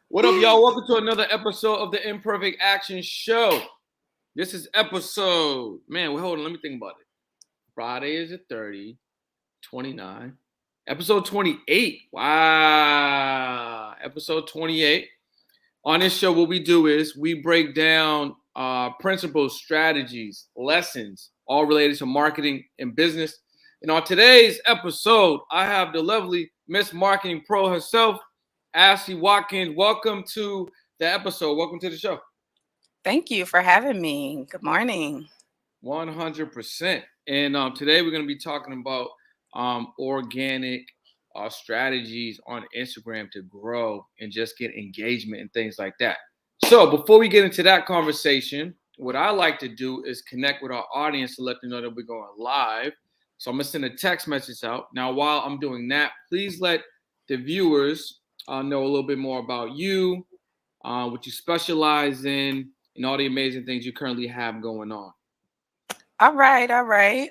What up, y'all? Welcome to another episode of the Imperfect Action Show. This is episode, man, hold on, let me think about it. Friday is the 30, 29. Episode 28. Wow. Episode 28. On this show, what we do is we break down principles, strategies, lessons, all related to marketing and business. And on today's episode, I have the lovely Miss Marketing Pro herself, Ashley Watkins. Welcome to the episode. Welcome to the show. Thank you for having me. Good morning. 100%. And today we're going to be talking about organic strategies on Instagram to grow and just get engagement and things like that. So before we get into that conversation, what I like to do is connect with our audience to let them know that we're going live. So I'm going to send a text message out. Now, while I'm doing that, please let the viewers know a little bit more about you, what you specialize in, and all the amazing things you currently have going on. All right, all right.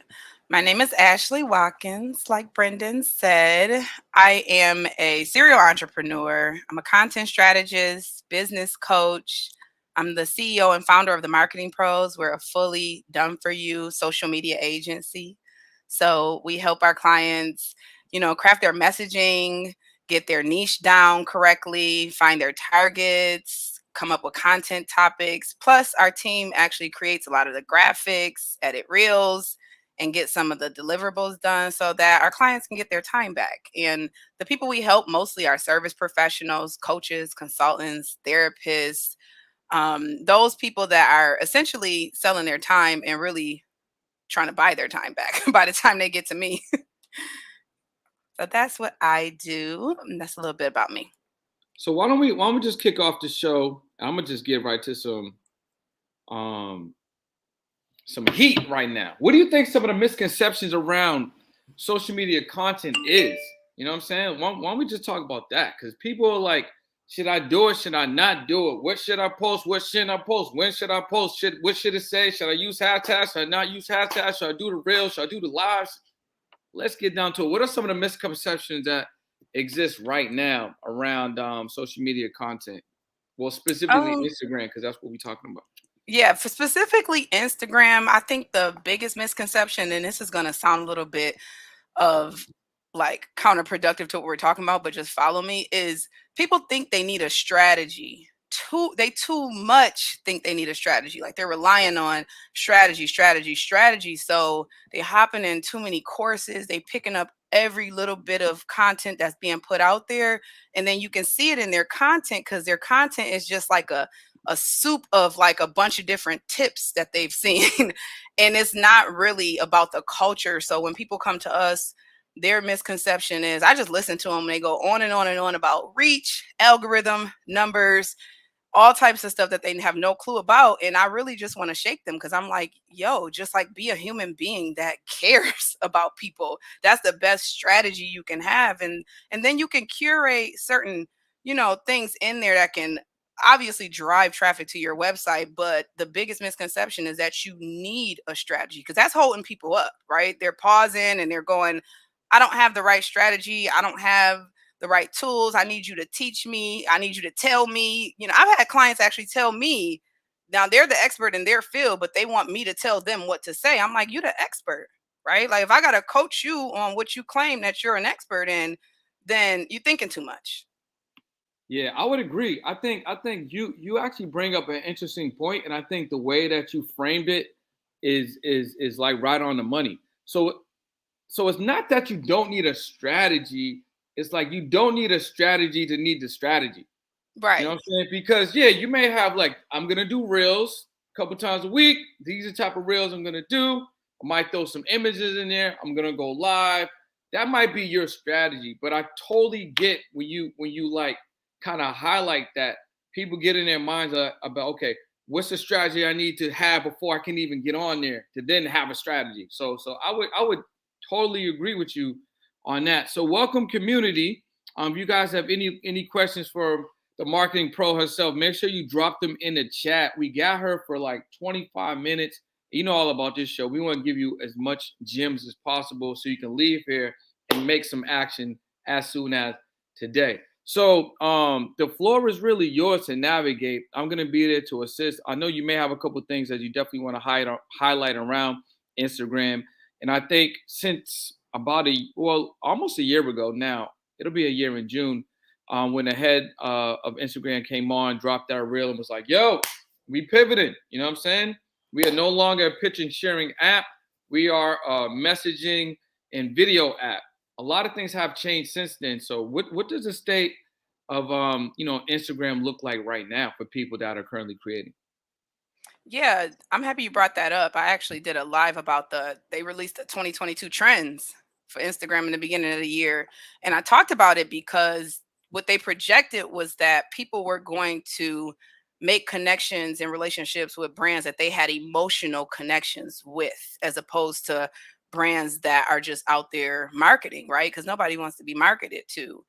My name is Ashley Watkins. Like Brendan said, I am a serial entrepreneur. I'm a content strategist, business coach. I'm the CEO and founder of the Marketing Pros. We're a fully done for you social media agency. So we help our clients, craft their messaging, get their niche down correctly, find their targets, come up with content topics. Plus, our team actually creates a lot of the graphics, edit reels, and get some of the deliverables done so that our clients can get their time back. And the people we help mostly are service professionals, coaches, consultants, therapists, those people that are essentially selling their time and really trying to buy their time back by the time they get to me. So that's what I do. And that's a little bit about me. So why don't we just kick off the show? I'm gonna just get right to um some heat right now. What do you think some of the misconceptions around social media content is? You know what I'm saying? Why don't we just talk about that? Because people are like, should I do it? Should I not do it? What should I post? What shouldn't I post? When should I post? What should it say? Should I use hashtags? Should I not use hashtags? Should I do the reels? Should I do the lives? Let's get down to it. What are some of the misconceptions that exist right now around social media content? Well, specifically Um, Instagram, because that's what we're talking about. yeah, for specifically Instagram, I think the biggest misconception, and this is going to sound a little bit of like counterproductive to what we're talking about, but just follow me, is people think they need a strategy. Too much think they need a strategy. Like they're relying on strategy, strategy, strategy. So they hopping in too many courses. They picking up every little bit of content that's being put out there. And then you can see it in their content because their content is just like a soup of like a bunch of different tips that they've seen. And it's not really about the culture. So when people come to us, their misconception is I just listen to them and they go on and on and on about reach, algorithm, numbers, all types of stuff that they have no clue about. And I really just want to shake them because I'm like, yo, just like be a human being that cares about people. That's the best strategy you can have. And then you can curate certain, things in there that can obviously drive traffic to your website. But the biggest misconception is that you need a strategy because that's holding people up, right? They're pausing and they're going, I don't have the right strategy. I don't have the right tools. I need you to teach me. I need you to tell me. I've had clients actually tell me, now they're the expert in their field, but they want me to tell them what to say. I'm like, you're the expert, right? Like if I got to coach you on what you claim that you're an expert in, then you're thinking too much. Yeah, I would agree. I think you actually bring up an interesting point, and I think the way that you framed it is like right on the money. So it's not that you don't need a strategy. It's like you don't need a strategy to need the strategy. You know Right. what I'm saying? Because yeah, you may have like I'm gonna do reels a couple times a week. These are the type of reels I'm gonna do. I might throw some images in there. I'm gonna go live. That might be your strategy, but I totally get when you like kind of highlight that people get in their minds about okay, what's the strategy I need to have before I can even get on there to then have a strategy. So I would totally agree with you on that. So welcome community. If you guys have any questions for the marketing pro herself, make sure you drop them in the chat. We got her for like 25 minutes. You know all about this show. We want to give you as much gems as possible so you can leave here and make some action as soon as today. So the floor is really yours to navigate. I'm gonna be there to assist. I know you may have a couple things that you definitely want to highlight around Instagram. And I think since about almost a year ago now, it'll be a year in June, when the head of Instagram came on, dropped that reel and was like, yo, we pivoting. You know what I'm saying? We are no longer a pitch and sharing app. We are a messaging and video app. A lot of things have changed since then. So what does the state of Instagram look like right now for people that are currently creating? Yeah, I'm happy you brought that up. I actually did a live about they released the 2022 trends for Instagram in the beginning of the year. And I talked about it because what they projected was that people were going to make connections and relationships with brands that they had emotional connections with, as opposed to brands that are just out there marketing, right? Because nobody wants to be marketed to.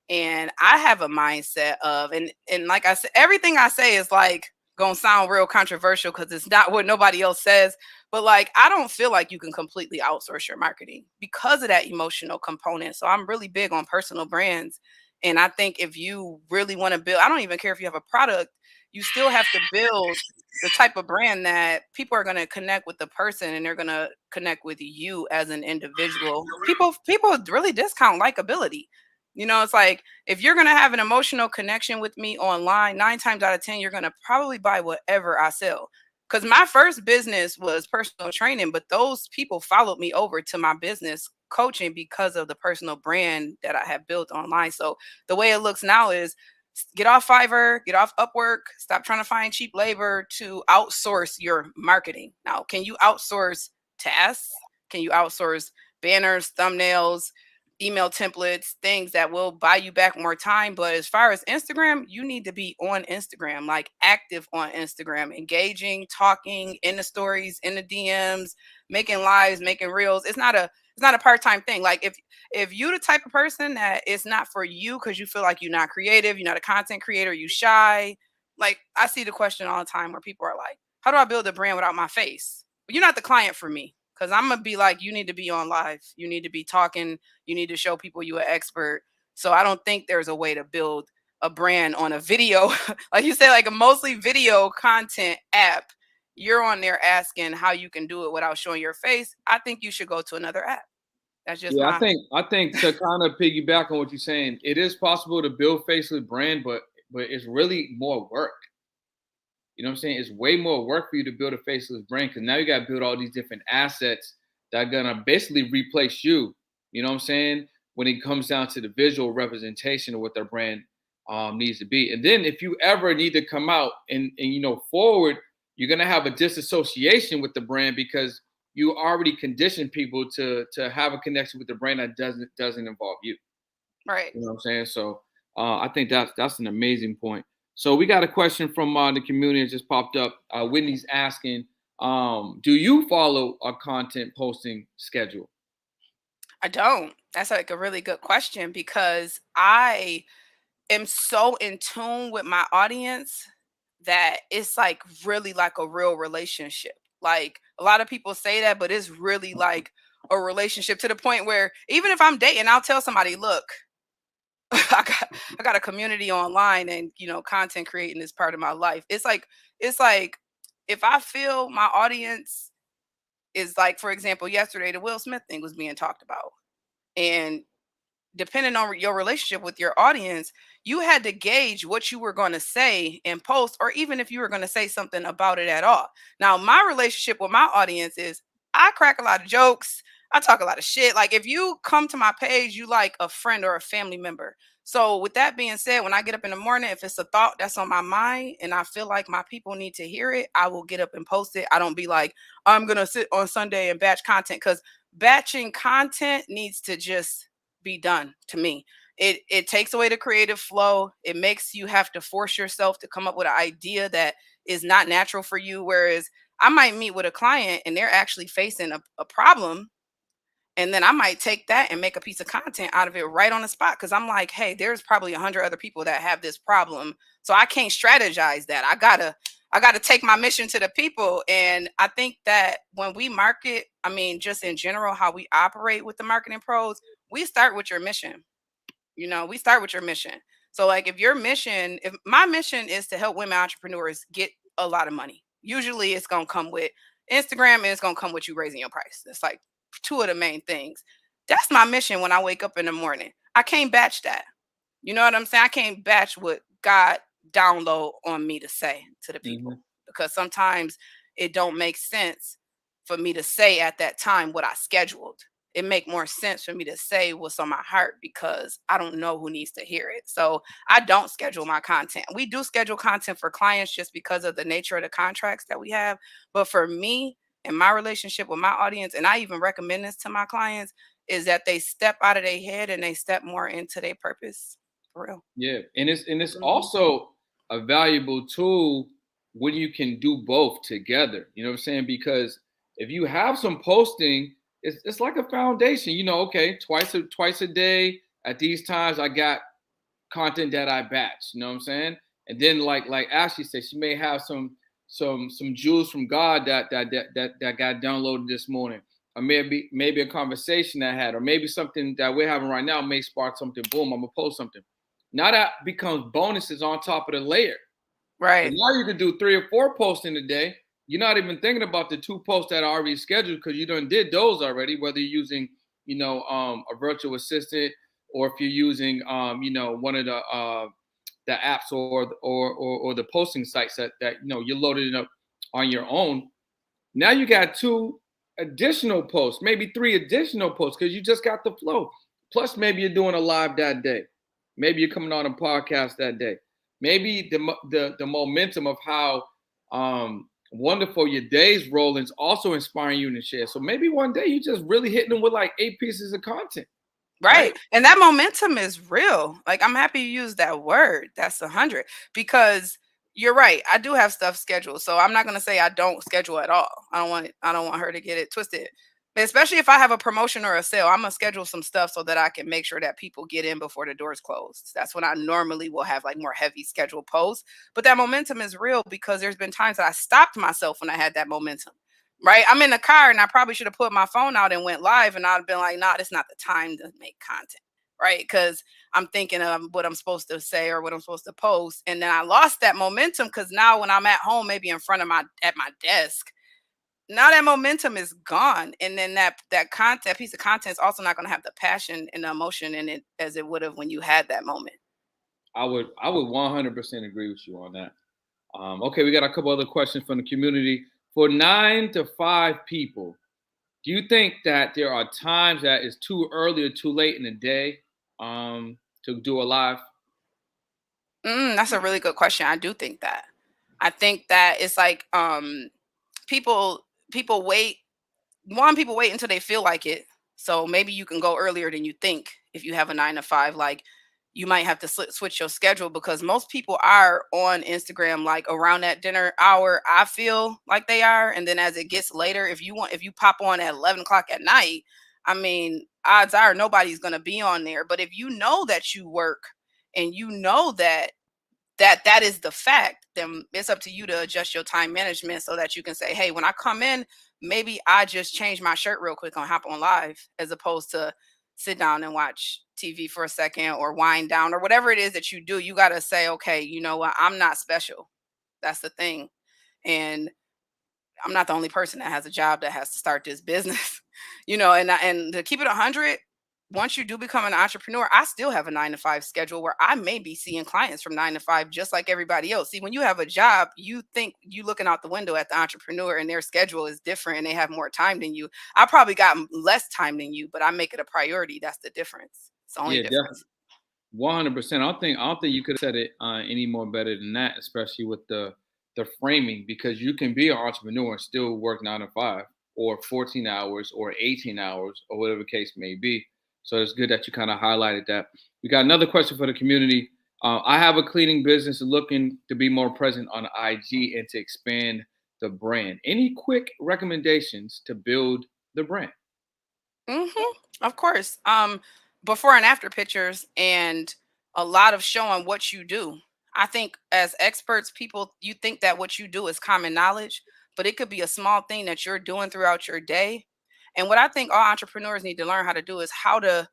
And I have a mindset of, and like I said, everything I say is like gonna sound real controversial because it's not what nobody else says. But like, I don't feel like you can completely outsource your marketing because of that emotional component. So I'm really big on personal brands. And I think if you really want to build, I don't even care if you have a product, you still have to build the type of brand that people are going to connect with the person and they're going to connect with you as an individual. People really discount likability. It's like if you're going to have an emotional connection with me online, 9 times out of 10, you're going to probably buy whatever I sell. Because my first business was personal training, but those people followed me over to my business coaching because of the personal brand that I have built online. So the way it looks now is get off Fiverr, get off Upwork, stop trying to find cheap labor to outsource your marketing. Now, can you outsource tasks? Can you outsource banners, thumbnails, email templates, things that will buy you back more time? But as far as Instagram, you need to be on Instagram, like active on Instagram, engaging, talking in the stories, in the DMs, making lives, making reels. It's not a part-time thing. Like if you the type of person that it's not for you because you feel like you're not creative, you're not a content creator, you shy. Like I see the question all the time where people are like, how do I build a brand without my face? You're not the client for me. Cause I'm gonna be like, you need to be on live. You need to be talking. You need to show people you're an expert. So I don't think there's a way to build a brand on a video, like you say, like a mostly video content app. You're on there asking how you can do it without showing your face. I think you should go to another app. That's just Yeah, I my think I think to kind of piggyback on what you're saying, it is possible to build faceless brand, but it's really more work. You know what I'm saying? It's way more work for you to build a faceless brand because now you got to build all these different assets that are gonna basically replace you. You know what I'm saying? When it comes down to the visual representation of what their brand needs to be, and then if you ever need to come out and forward, you're gonna have a disassociation with the brand because you already conditioned people to have a connection with the brand that doesn't involve you. right. You know what I'm saying? So I think that's an amazing point. So we got a question from the community that just popped up. Whitney's asking, do you follow a content posting schedule? I don't. That's like a really good question because I am so in tune with my audience that it's like really like a real relationship. Like a lot of people say that, but it's really like a relationship to the point where even if I'm dating, I'll tell somebody, look, I got a community online and content creating is part of my life. It's like if I feel my audience is like, for example, yesterday the Will Smith thing was being talked about. And depending on your relationship with your audience, you had to gauge what you were going to say and post, or even if you were going to say something about it at all. Now, my relationship with my audience is I crack a lot of jokes. I talk a lot of shit. Like if you come to my page, you like a friend or a family member. So with that being said, when I get up in the morning, if it's a thought that's on my mind and I feel like my people need to hear it, I will get up and post it. I don't be like, I'm going to sit on Sunday and batch content, because batching content needs to just be done to me. It takes away the creative flow. It makes you have to force yourself to come up with an idea that is not natural for you. Whereas I might meet with a client and they're actually facing a problem, and then I might take that and make a piece of content out of it right on the spot because I'm like, hey, there's probably 100 other people that have this problem. So I can't strategize that. I gotta take my mission to the people. And I think that when we market, I mean, just in general, how we operate with the marketing pros, we start with your mission. We start with your mission. So like if my mission is to help women entrepreneurs get a lot of money, usually it's going to come with Instagram and it's going to come with you raising your price. It's like two of the main things. That's my mission when I wake up in the morning. I can't batch that. You know what I'm saying? I can't batch what God download on me to say to the people, Hmm. because sometimes it don't make sense for me to say at that time what I scheduled. It make more sense for me to say what's on my heart because I don't know who needs to hear it. So I don't schedule my content. We do schedule content for clients just because of the nature of the contracts that we have. But for me and my relationship with my audience, and I even recommend this to my clients, is that they step out of their head and they step more into their purpose. For real. Yeah, and it's Mhm. also a valuable tool when you can do both together. You know what I'm saying? Because if you have some posting, it's like a foundation. You know, okay, twice a day at these times, I got content that I batch. You know what I'm saying? And then like Ashley said, she may have some jewels from God that got downloaded this morning, or maybe a conversation I had, or maybe something that we're having right now may spark something. Boom, I'm gonna post something. Now that becomes bonuses on top of the layer. So Right. now you can do 3 or 4 posts in a day. You're not even thinking about the 2 posts that are already scheduled because you done did those already. Whether you're using, a virtual assistant, or if you're using, one of the apps, or the posting sites that you're loading it up on your own. Now you got 2 additional posts, maybe 3 additional posts because you just got the flow. Plus, maybe you're doing a live that day. Maybe you're coming on a podcast that day. Maybe the momentum of how wonderful your day's rolling is also inspiring you to share. So maybe one day you just really hitting them with like 8 pieces of content, right? Right. And that momentum is real. Like I'm happy you use that word. That's 100 because you're right. I do have stuff scheduled. So I'm not going to say I don't schedule at all. I don't want her to get it twisted. Especially if I have a promotion or a sale, I'm going to schedule some stuff so that I can make sure that people get in before the doors close. That's when I normally will have like more heavy scheduled posts. But that momentum is real because there's been times that I stopped myself when I had that momentum. Right? I'm in the car and I probably should have put my phone out and went live and I'd have been like, nah, it's not the time to make content. Right. Because I'm thinking of what I'm supposed to say or what I'm supposed to post. And then I lost that momentum because now when I'm at home, maybe in front of my desk, now that momentum is gone. And then that content piece of content is also not going to have the passion and the emotion in it as it would have when you had that moment. I would 100% agree with you on that. Okay, we got a couple other questions from the community. For 9 to 5 people, do you think that there are times that it's too early or too late in the day to do a live? That's a really good question. I do think that. I think that it's like people people wait people wait until they feel like it. So maybe you can go earlier than you think if you have a 9 to 5. Like you might have to switch your schedule because most people are on Instagram like around that dinner hour. I feel like they are, and then as it gets later, if you pop on at 11 o'clock at night, I mean, odds are nobody's gonna be on there. But if you know that you work and you know that is the fact, then it's up to you to adjust your time management so that you can say, hey, when I come in, maybe I just change my shirt real quick and hop on live as opposed to sit down and watch TV for a second or wind down or whatever it is that you do. You got to say, okay, you know what? I'm not special. That's the thing. And I'm not the only person that has a job that has to start this business, and to keep it 100, once you do become an entrepreneur, I still have a 9 to 5 schedule where I may be seeing clients from 9 to 5, just like everybody else. See, when you have a job, you think you looking out the window at the entrepreneur and their schedule is different and they have more time than you. I probably got less time than you, but I make it a priority. That's the difference. It's the only Yeah, definitely. difference. 100%. I don't think you could have said it any more better than that, especially with the framing, because you can be an entrepreneur and still work 9 to 5, or 14 hours, or 18 hours, or whatever the case may be. So it's good that you kind of highlighted that. We got another question for the community. I have a cleaning business and looking to be more present on IG and to expand the brand. Any quick recommendations to build the brand? Of course. Before and after pictures and a lot of showing what you do. I think as experts, people you think that what you do is common knowledge, but it could be a small thing that you're doing throughout your day. And what I think all entrepreneurs need to learn how to do is how to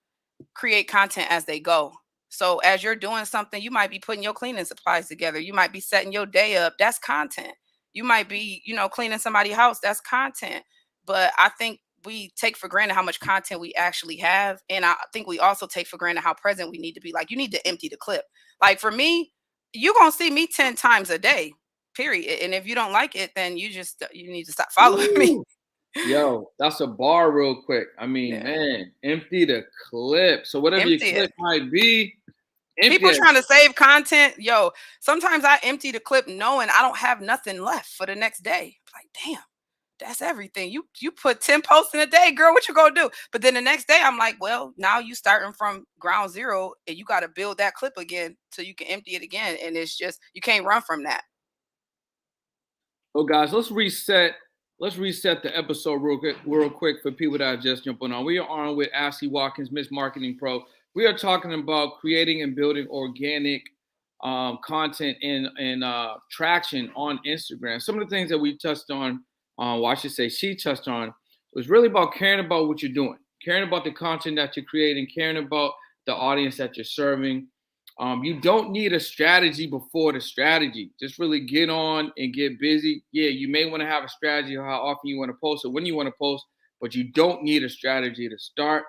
create content as they go. So as you're doing something, you might be putting your cleaning supplies together. You might be setting your day up. That's content. You might be, cleaning somebody's house. That's content. But I think we take for granted how much content we actually have. And I think we also take for granted how present we need to be. Like, you need to empty the clip. Like, for me, you're going to see me 10 times a day, period. And if you don't like it, then you need to stop following me. Woo! Yo, that's a bar real quick. I mean, Yeah. man, empty the clip. So whatever your Empty it. clip might be, empty People it. trying to save content. Yo, sometimes I empty the clip knowing I don't have nothing left for the next day. Like, damn, that's everything. You put 10 posts in a day, girl. What you gonna do? But then the next day, I'm like, well, now you starting from ground zero, and you got to build that clip again so you can empty it again. And it's just, you can't run from that. Oh, guys, let's reset. Let's reset the episode real quick for people that are just jumping on. We are on with Ashley Watkins, Miss Marketing Pro. We are talking about creating and building organic content and traction on Instagram. Some of the things that we touched on, well, I should say she touched on, was really about caring about what you're doing, caring about the content that you're creating, caring about the audience that you're serving. You don't need a strategy before the strategy. Just really get on and get busy. Yeah, you may want to have a strategy of how often you want to post or when you want to post, but you don't need a strategy to start.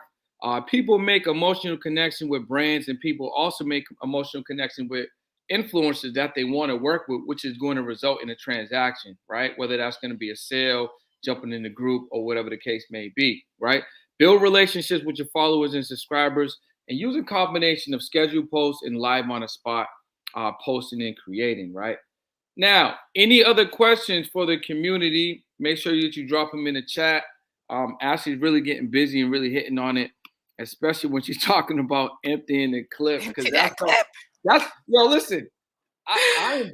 People make emotional connection with brands, and people also make emotional connection with influencers that they want to work with, which is going to result in a transaction, right? Whether that's going to be a sale, jumping in the group, or whatever the case may be, right? Build relationships with your followers and subscribers, and use a combination of scheduled posts and live on the spot posting and creating, right? Now, any other questions for the community, make sure that you drop them in the chat. Ashley's really getting busy and really hitting on it, especially when she's talking about emptying the clip. Empty that clip. Listen, I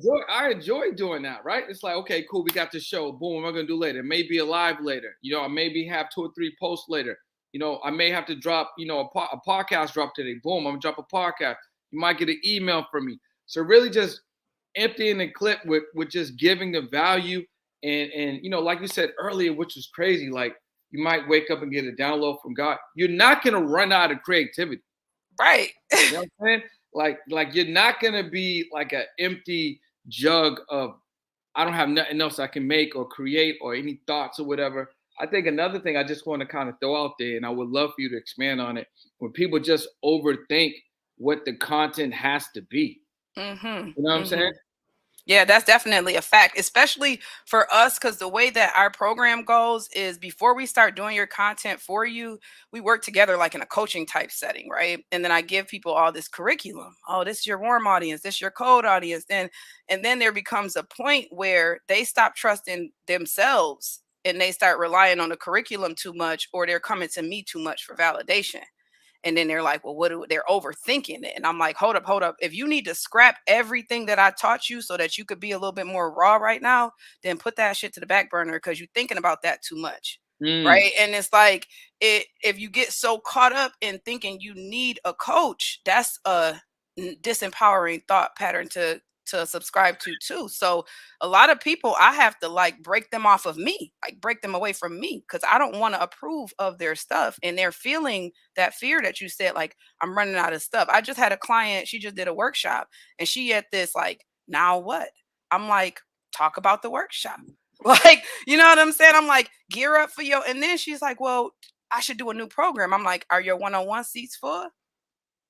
enjoy doing that, right? It's like, okay, cool, we got the show. Boom, what am I gonna do later? Maybe a live later. I maybe have 2 or 3 posts later. I may have to drop, a podcast drop today. Boom, I'm gonna drop a podcast. You might get an email from me. So really just emptying the clip with just giving the value and like you said earlier, which was crazy, like you might wake up and get a download from God. You're not gonna run out of creativity. Right. You know what I'm saying? Like you're not gonna be like an empty jug of I don't have nothing else I can make or create or any thoughts or whatever. I think another thing I just want to kind of throw out there, and I would love for you to expand on it, when people just overthink what the content has to be. Mm-hmm. You know what I'm saying? Yeah, that's definitely a fact, especially for us, because the way that our program goes is before we start doing your content for you, we work together like in a coaching type setting, right? And then I give people all this curriculum. Oh, this is your warm audience, this is your cold audience. And then there becomes a point where they stop trusting themselves and they start relying on the curriculum too much, or they're coming to me too much for validation. And then they're like, well, they're overthinking it. And I'm like, hold up. If you need to scrap everything that I taught you so that you could be a little bit more raw right now, then put that shit to the back burner because you're thinking about that too much. Right. And it's like, if you get so caught up in thinking you need a coach, that's a disempowering thought pattern to subscribe to too. So a lot of people, I have to like break them off of me, like break them away from me, because I don't want to approve of their stuff. And they're feeling that fear that you said, like, I'm running out of stuff. I just had a client, she just did a workshop and she had this like, now what? I'm like, talk about the workshop. Like, you know what I'm saying? I'm like, gear up for your, and then she's like, well, I should do a new program. I'm like, are your one-on-one seats full?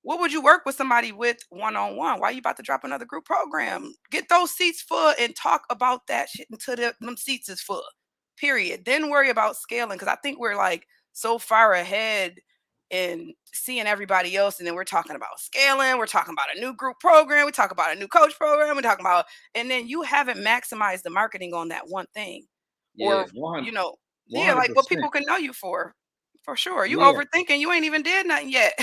What would you work with somebody with one-on-one? Why are you about to drop another group program? Get those seats full and talk about that shit until them seats is full. Period. Then worry about scaling, because I think we're like so far ahead in seeing everybody else, and then we're talking about scaling. We're talking about a new group program. We talk about a new coach program. We're talking about, and then you haven't maximized the marketing on that one thing, Yeah, or 100, yeah, like 100%. what people can know you for sure. You Yeah. overthinking. You ain't even did nothing yet.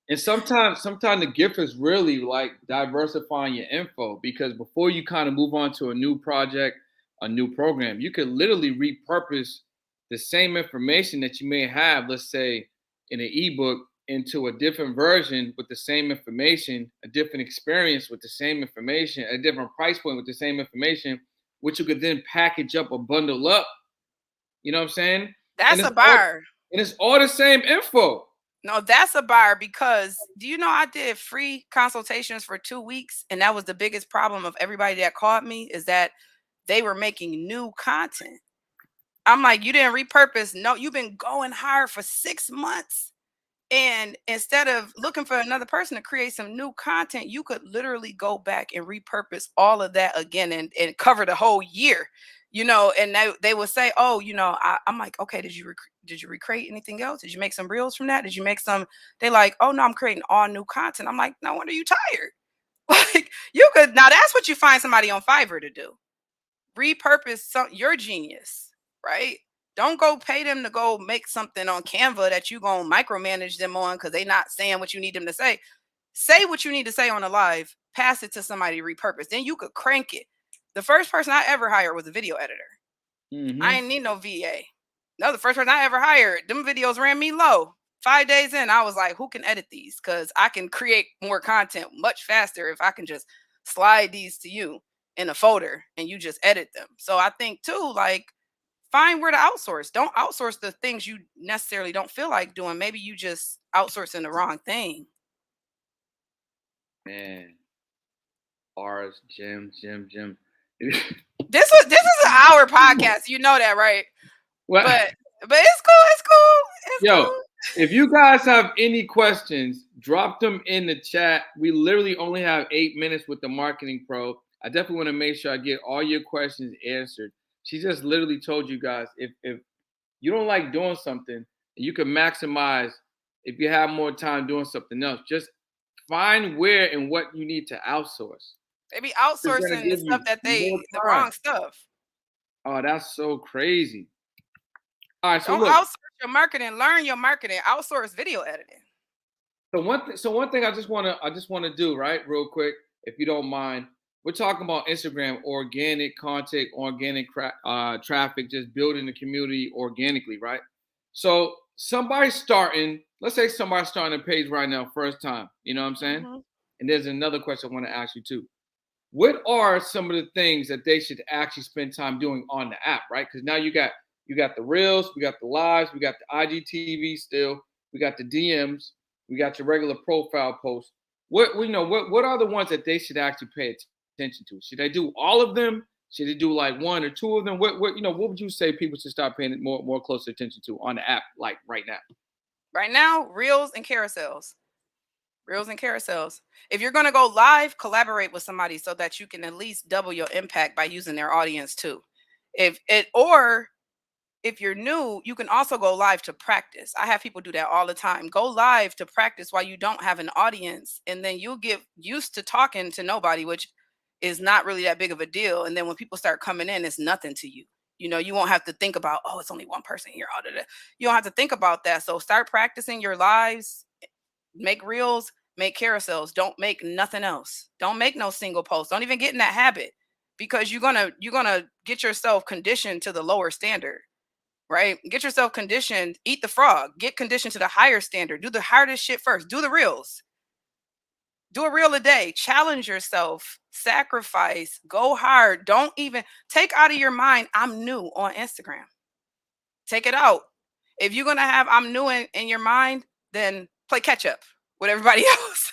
And sometimes the gift is really like diversifying your info, because before you kind of move on to a new project, a new program, you could literally repurpose the same information that you may have, let's say in an ebook, into a different version with the same information, a different experience with the same information, a different price point with the same information, which you could then package up or bundle up. You know what I'm saying? That's And a bar. it's all the same info. No, that's a buyer because do you know I did free consultations for 2 weeks, and that was the biggest problem of everybody that called me is that they were making new content. I'm like, you didn't repurpose. No, you've been going hard for 6 months. And instead of looking for another person to create some new content, you could literally go back and repurpose all of that again and cover the whole year, and they would say, oh, I'm like, okay, did you recreate anything else? Did you make some reels from that? Did you make some? They like, oh no, I'm creating all new content. I'm like, no wonder you tired. Like you could now that's what you find somebody on Fiverr to do. Repurpose your genius, right? Don't go pay them to go make something on Canva that you gonna micromanage them on because they not saying what you need them to say. Say what you need to say on a live, pass it to somebody repurpose. Then you could crank it. The first person I ever hired was a video editor. I Mm-hmm. ain't need no VA. No, the first person I ever hired, them videos ran me low. 5 days in, I was like, who can edit these? Because I can create more content much faster if I can just slide these to you in a folder and you just edit them. So I think too, like, find where to outsource. Don't outsource the things you necessarily don't feel like doing. Maybe you just outsourcing the wrong thing. Man, bars, gym. This is an hour podcast. You know that, right? Well, But it's cool. It's cool. It's yo, cool. if you guys have any questions, drop them in the chat. We literally only have 8 minutes with the marketing pro. I definitely want to make sure I get all your questions answered. She just literally told you guys if you don't like doing something, you can maximize if you have more time doing something else. Just find where and what you need to outsource. They be It's gonna outsourcing the give stuff you that more the time. wrong stuff. Oh, that's so crazy. All right, so Don't look, outsource your marketing. Learn your marketing. Outsource video editing. so one thing I just wanna do right, real quick, if you don't mind. We're talking about Instagram, organic content, organic traffic, just building the community organically, right? So somebody starting, let's say somebody starting a page right now, first time. You know what I'm saying? Hmm. And there's another question I want to ask you too. What are some of the things that they should actually spend time doing on the app, right? Because now you got the reels, we got the lives, we got the IGTV still, we got the DMs, we got your regular profile posts. What are the ones that they should actually pay attention to? Should they do all of them? Should they do like one or two of them? What would you say people should start paying more close attention to on the app like right now? Right now, reels and carousels. Reels and carousels. If you're going to go live, collaborate with somebody so that you can at least double your impact by using their audience too. Or if you're new, you can also go live to practice. I have people do that all the time. Go live to practice while you don't have an audience, and then you'll get used to talking to nobody, which is not really that big of a deal. And then when people start coming in, it's nothing to you. You won't have to think about, oh, it's only one person here. You don't have to think about that. So start practicing your lives, make reels, make carousels. Don't make nothing else. Don't make no single post. Don't even get in that habit because you're gonna get yourself conditioned to the lower standard, right? Get yourself conditioned, eat the frog, get conditioned to the higher standard. Do the hardest shit first. Do the reels. Do a reel a day. Challenge yourself. Sacrifice. Go hard. Don't even take out of your mind, I'm new on Instagram. Take it out. If you're gonna have I'm new in your mind, then play catch up with everybody else.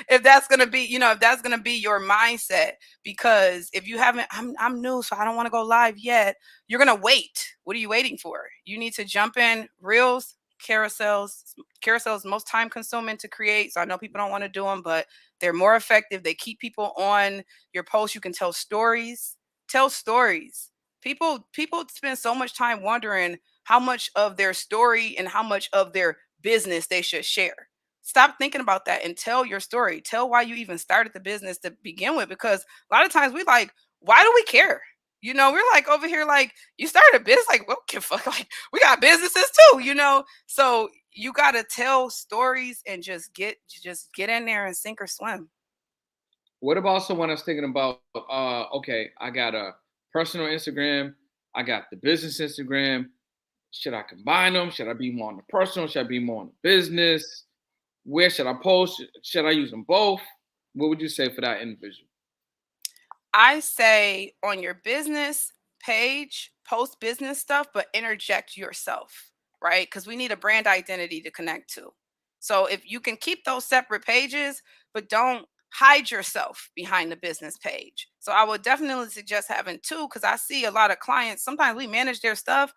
If that's gonna be, if that's gonna be your mindset, because if you haven't, I'm new, so I don't want to go live yet. You're gonna wait. What are you waiting for? You need to jump in. Reels, carousels. Carousels most time consuming to create. So I know people don't want to do them, but they're more effective. They keep people on your post. You can tell stories. Tell stories. People spend so much time wondering how much of their story and how much of their business they should share. Stop thinking about that and tell your story. Tell why you even started the business to begin with. Because a lot of times we like, why do we care? We're like over here, like, you started a business, like, well, give fuck, like, we got businesses too. So you gotta tell stories and just get in there and sink or swim. What about someone that's thinking about, okay, I got a personal Instagram, I got the business Instagram. Should I combine them? Should I be more on the personal? Should I be more on the business? Where should I post? Should I use them both? What would you say for that individual? I say on your business page, post business stuff, but interject yourself, right? Because we need a brand identity to connect to. So if you can keep those separate pages, but don't hide yourself behind the business page. So I would definitely suggest having two, because I see a lot of clients, sometimes we manage their stuff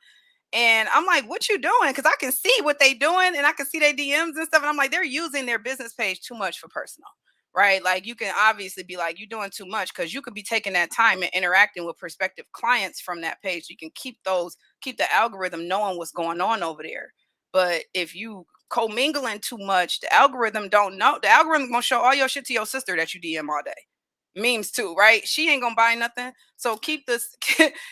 and I'm like, what you doing? Because I can see what they doing and I can see their DMs and stuff. And I'm like, they're using their business page too much for personal. Right. Like you can obviously be like, you're doing too much, because you could be taking that time and interacting with prospective clients from that page. You can keep the algorithm knowing what's going on over there. But if you commingling too much, the algorithm don't know. The algorithm gonna show all your shit to your sister that you DM all day. Memes too, right? She ain't gonna buy nothing. So keep this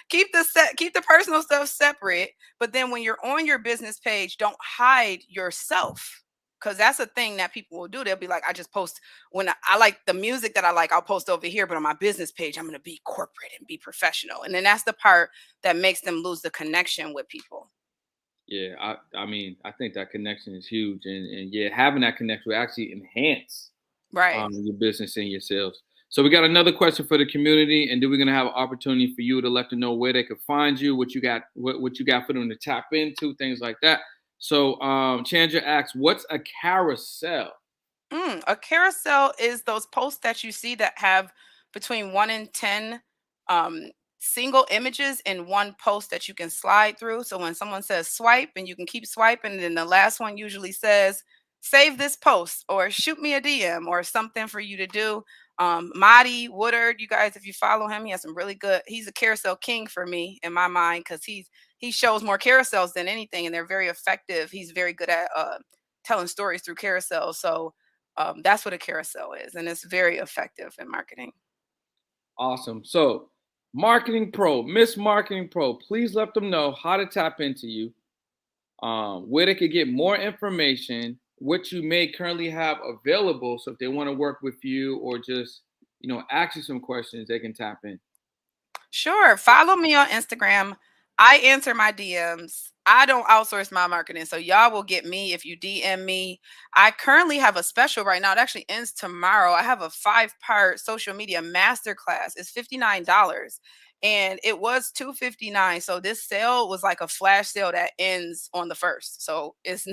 keep the personal stuff separate. But then when you're on your business page, don't hide yourself. Cause that's a thing that people will do. They'll be like, I just post when I like the music that I like, I'll post over here, but on my business page, I'm gonna be corporate and be professional. And then that's the part that makes them lose the connection with people. Yeah, I mean, I think that connection is huge, and yeah, having that connection will actually enhance Right. your business and your sales. So we got another question for the community, and then we're gonna have an opportunity for you to let them know where they can find you, what you got, what you got for them to tap into, things like that. So Chandra asks, "What's a carousel?" A carousel is those posts that you see that have between 1 and 10 um, single images in one post that you can slide through. So when someone says swipe and you can keep swiping, and then the last one usually says save this post or shoot me a DM or something for you to do. Marty Woodard, you guys, if you follow him, he has some really good. He's a carousel king for me in my mind, because he shows more carousels than anything, and they're very effective. He's very good at telling stories through carousels. So that's what a carousel is, and it's very effective in marketing. Awesome. So, Marketing Pro, Miss Marketing Pro, please let them know how to tap into you, where they could get more information, what you may currently have available. So if they want to work with you or just, ask you some questions, they can tap in. Sure. Follow me on Instagram. I answer my DMs. I don't outsource my marketing. So y'all will get me if you DM me. I currently have a special right now. It actually ends tomorrow. I have a 5-part social media masterclass. It's $59. And it was $259. So this sale was like a flash sale that ends on the first. So it's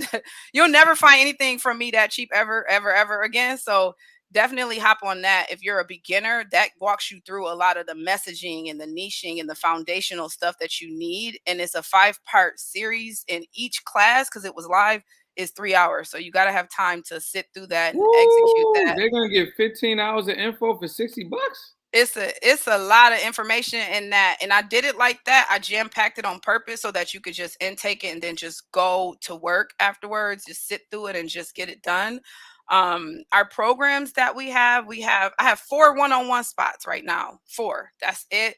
you'll never find anything from me that cheap ever, ever, ever again. So definitely hop on that. If you're a beginner, that walks you through a lot of the messaging and the niching and the foundational stuff that you need. And it's a 5-part series, in each class, because it was live, is 3 hours. So you got to have time to sit through that and execute Woo! that. They're gonna get 15 hours of info for $60. It's a lot of information in that, and I did it like that. I jam packed it on purpose so that you could just intake it and then just go to work afterwards, just sit through it and just get it done. Our programs that I have 4 one-on-one spots right now. 4, that's it.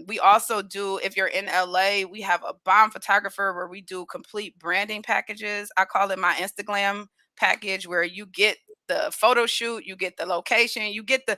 We also do, if you're in LA, we have a bomb photographer where we do complete branding packages. I call it my Instagram package, where you get the photo shoot, you get the location, you get the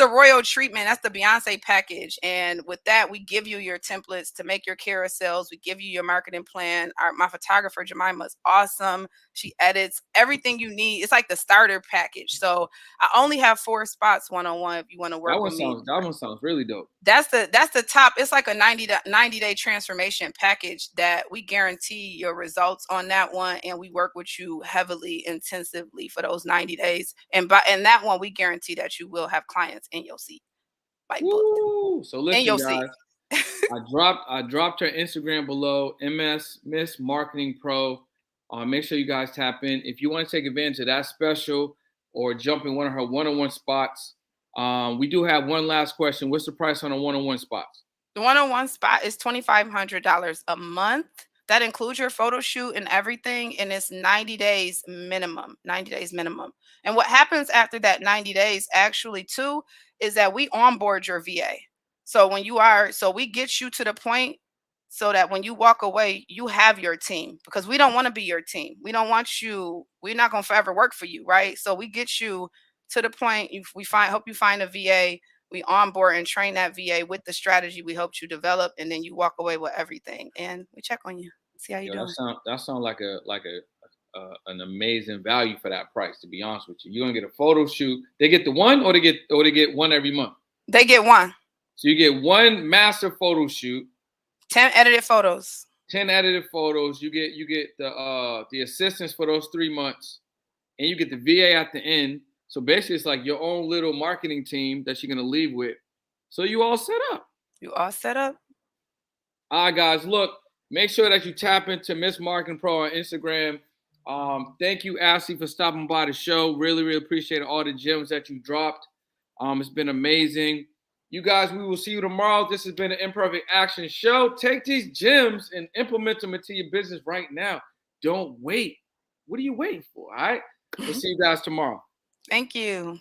royal treatment. That's the Beyonce package. And with that, we give you your templates to make your carousels. We give you your marketing plan. My photographer Jemima is awesome. She edits everything you need. It's like the starter package. So I only have 4 spots one-on-one if you want to That work one with me. sounds really dope. That's the top. It's like a 90-day transformation package that we guarantee your results on that one, and we work with you heavily, intensively for those 90 days. And that one, we guarantee that you will have clients in your seat, like booked Woo! So in listen, your seat. guys. I dropped her Instagram below, Miss Marketing Pro. Make sure you guys tap in. If you want to take advantage of that special or jump in one of her one-on-one spots, we do have one last question. What's the price on a one-on-one spots? The one-on-one spot is $2,500 a month. That includes your photo shoot and everything, and it's 90 days minimum. 90 days minimum. And what happens after that 90 days, actually, too, is that we onboard your VA. So we get you to the point so that when you walk away, you have your team, because we don't want to be your team. We don't want you. We're not going to forever work for you, right? So we get you to the point. Hope you find a VA. We onboard and train that VA with the strategy we helped you develop, and then you walk away with everything, and we check on you, see how you're Yo, doing. that sound like an amazing value for that price. To be honest with you, you're gonna get a photo shoot. They get the one, or they get one every month. They get one. So you get one master photo shoot, 10 edited photos. 10 edited photos. You get the assistance for those 3 months, and you get the VA at the end. So basically, it's like your own little marketing team that you're gonna leave with. So you all set up. You all set up? All right, guys. Look, make sure that you tap into Miss Marketing Pro on Instagram. Thank you, Ashley, for stopping by the show. Really, really appreciate all the gems that you dropped. It's been amazing. You guys, we will see you tomorrow. This has been an Imperfect Action Show. Take these gems and implement them into your business right now. Don't wait. What are you waiting for? All right. We'll see you guys tomorrow. Thank you.